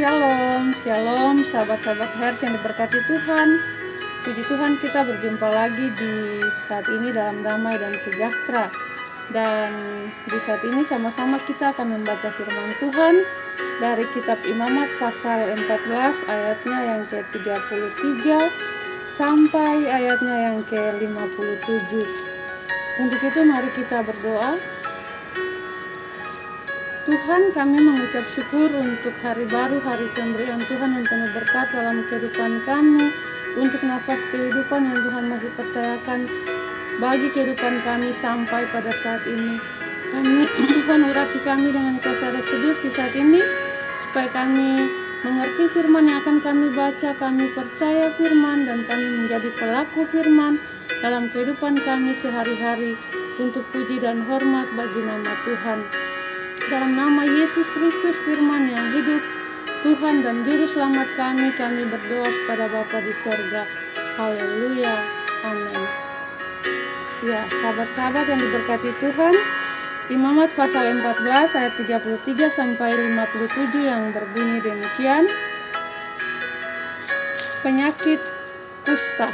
Shalom, shalom sahabat-sahabat Hers yang diberkati Tuhan. Puji Tuhan, kita berjumpa lagi di saat ini dalam damai dan sejahtera. Dan di saat ini sama-sama kita akan membaca firman Tuhan dari kitab Imamat pasal 14 ayatnya yang ke-33 sampai ayatnya yang ke-57. Untuk itu mari kita berdoa. Tuhan, kami mengucap syukur untuk hari baru, hari pemberian Tuhan yang penuh berkat dalam kehidupan kami, untuk nafas kehidupan yang Tuhan masih percayakan bagi kehidupan kami sampai pada saat ini. Kami Tuhan urapi kami dengan kuasa Roh Kudus di saat ini, supaya kami mengerti firman yang akan kami baca, kami percaya firman dan kami menjadi pelaku firman dalam kehidupan kami sehari-hari, untuk puji dan hormat bagi nama Tuhan. Dalam nama Yesus Kristus, firman yang hidup, Tuhan dan Juru Selamat kami berdoa kepada Bapa di sorga. Haleluya, amin. Ya, sahabat-sahabat yang diberkati Tuhan, Imamat pasal 14 ayat 33 sampai 57 yang berbunyi demikian. Penyakit kusta.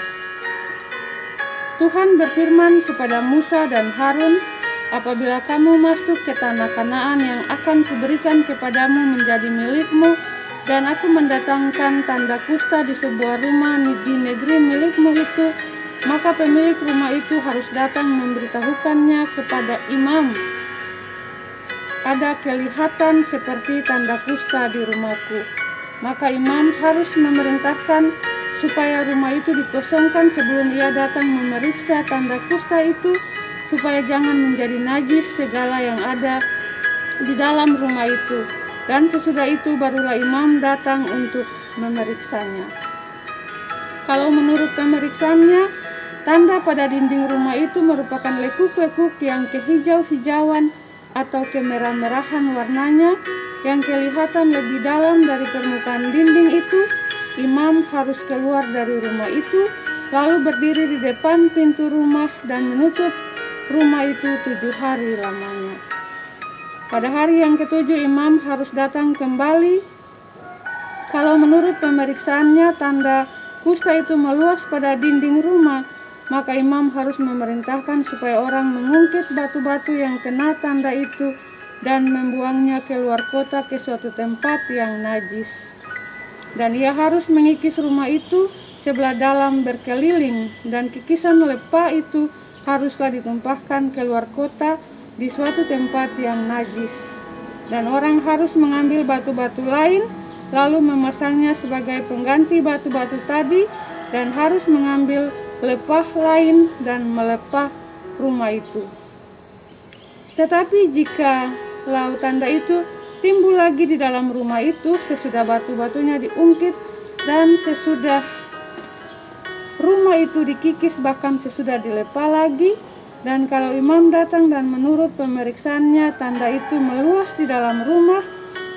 Tuhan berfirman kepada Musa dan Harun, apabila kamu masuk ke tanah Kanaan yang akan kuberikan kepadamu menjadi milikmu, dan aku mendatangkan tanda kusta di sebuah rumah di negeri milikmu itu, maka pemilik rumah itu harus datang memberitahukannya kepada imam. Ada kelihatan seperti tanda kusta di rumahku. Maka imam harus memerintahkan supaya rumah itu dikosongkan sebelum ia datang memeriksa tanda kusta itu, supaya jangan menjadi najis segala yang ada di dalam rumah itu. Dan sesudah itu barulah imam datang untuk memeriksanya. Kalau menurut pemeriksaannya, tanda pada dinding rumah itu merupakan lekuk-lekuk yang kehijau-hijauan atau kemerah-merahan warnanya, yang kelihatan lebih dalam dari permukaan dinding itu, imam harus keluar dari rumah itu, lalu berdiri di depan pintu rumah dan menutup rumah itu 7 hari lamanya. Pada hari yang ke-7 imam harus datang kembali. Kalau menurut pemeriksaannya tanda kusta itu meluas pada dinding rumah, maka imam harus memerintahkan supaya orang mengungkit batu-batu yang kena tanda itu dan membuangnya keluar kota ke suatu tempat yang najis. Dan ia harus mengikis rumah itu sebelah dalam berkeliling, dan kikisan lepah itu haruslah ditumpahkan keluar kota di suatu tempat yang najis. Dan orang harus mengambil batu-batu lain, lalu memasangnya sebagai pengganti batu-batu tadi, dan harus mengambil lepah lain dan melepah rumah itu. Tetapi jika lau tanda itu timbul lagi di dalam rumah itu sesudah batu-batunya diungkit dan sesudah rumah itu dikikis, bahkan sesudah dilepah lagi, dan kalau imam datang dan menurut pemeriksaannya tanda itu meluas di dalam rumah,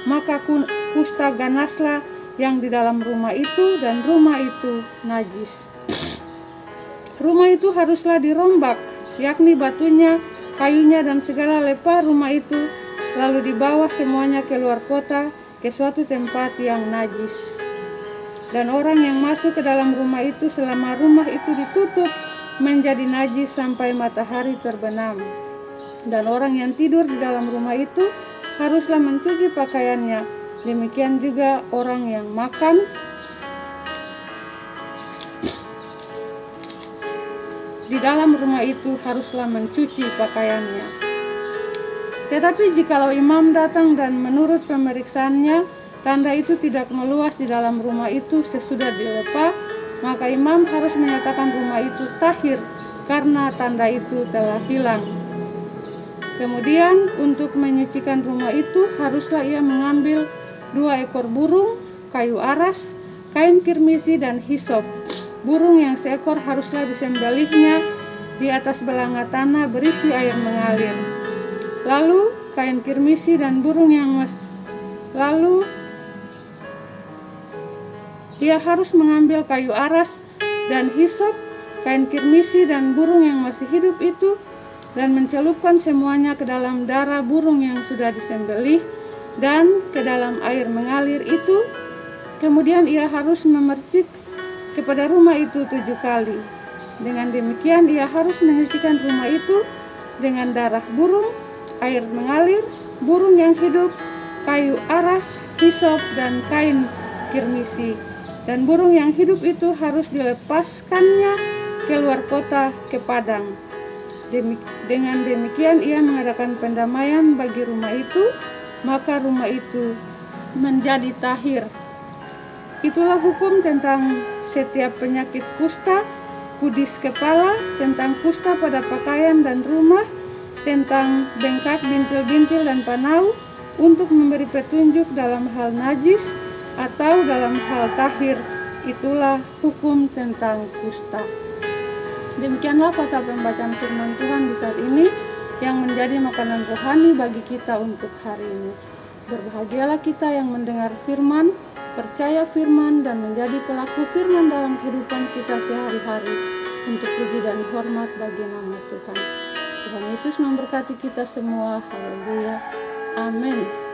maka kusta ganaslah yang di dalam rumah itu, dan rumah itu najis. Rumah itu haruslah dirombak, yakni batunya, kayunya, dan segala lepah rumah itu, lalu dibawa semuanya keluar kota ke suatu tempat yang najis. Dan orang yang masuk ke dalam rumah itu selama rumah itu ditutup menjadi najis sampai matahari terbenam. Dan orang yang tidur di dalam rumah itu haruslah mencuci pakaiannya. Demikian juga orang yang makan di dalam rumah itu haruslah mencuci pakaiannya. Tetapi jikalau imam datang dan menurut pemeriksaannya tanda itu tidak meluas di dalam rumah itu sesudah dilepah, maka imam harus menyatakan rumah itu tahir, karena tanda itu telah hilang. Kemudian untuk menyucikan rumah itu haruslah ia mengambil 2 ekor burung, kayu aras, kain kirmisi, dan hisop. Burung yang seekor haruslah disembelihnya di atas belanga tanah berisi air mengalir. Lalu kain kirmisi dan burung yang dia harus mengambil kayu aras dan hisop, kain kirmisi, dan burung yang masih hidup itu, dan mencelupkan semuanya ke dalam darah burung yang sudah disembelih, dan ke dalam air mengalir itu. Kemudian ia harus memercik kepada rumah itu 7 kali. Dengan demikian ia harus menyucikan rumah itu dengan darah burung, air mengalir, burung yang hidup, kayu aras, hisop, dan kain kirmisi. Dan burung yang hidup itu harus dilepaskannya keluar kota ke padang. Dengan demikian ia mengadakan pendamaian bagi rumah itu, maka rumah itu menjadi tahir. Itulah hukum tentang setiap penyakit kusta, kudis kepala, tentang kusta pada pakaian dan rumah, tentang bengkak, bintil-bintil, dan panau, untuk memberi petunjuk dalam hal najis atau dalam hal tahir. Itulah hukum tentang kusta. Demikianlah pasal pembacaan firman Tuhan di saat ini yang menjadi makanan rohani bagi kita untuk hari ini. Berbahagialah kita yang mendengar firman, percaya firman, dan menjadi pelaku firman dalam kehidupan kita sehari-hari untuk puji dan hormat bagi nama Tuhan. Tuhan Yesus memberkati kita semua. Haleluya. Amin.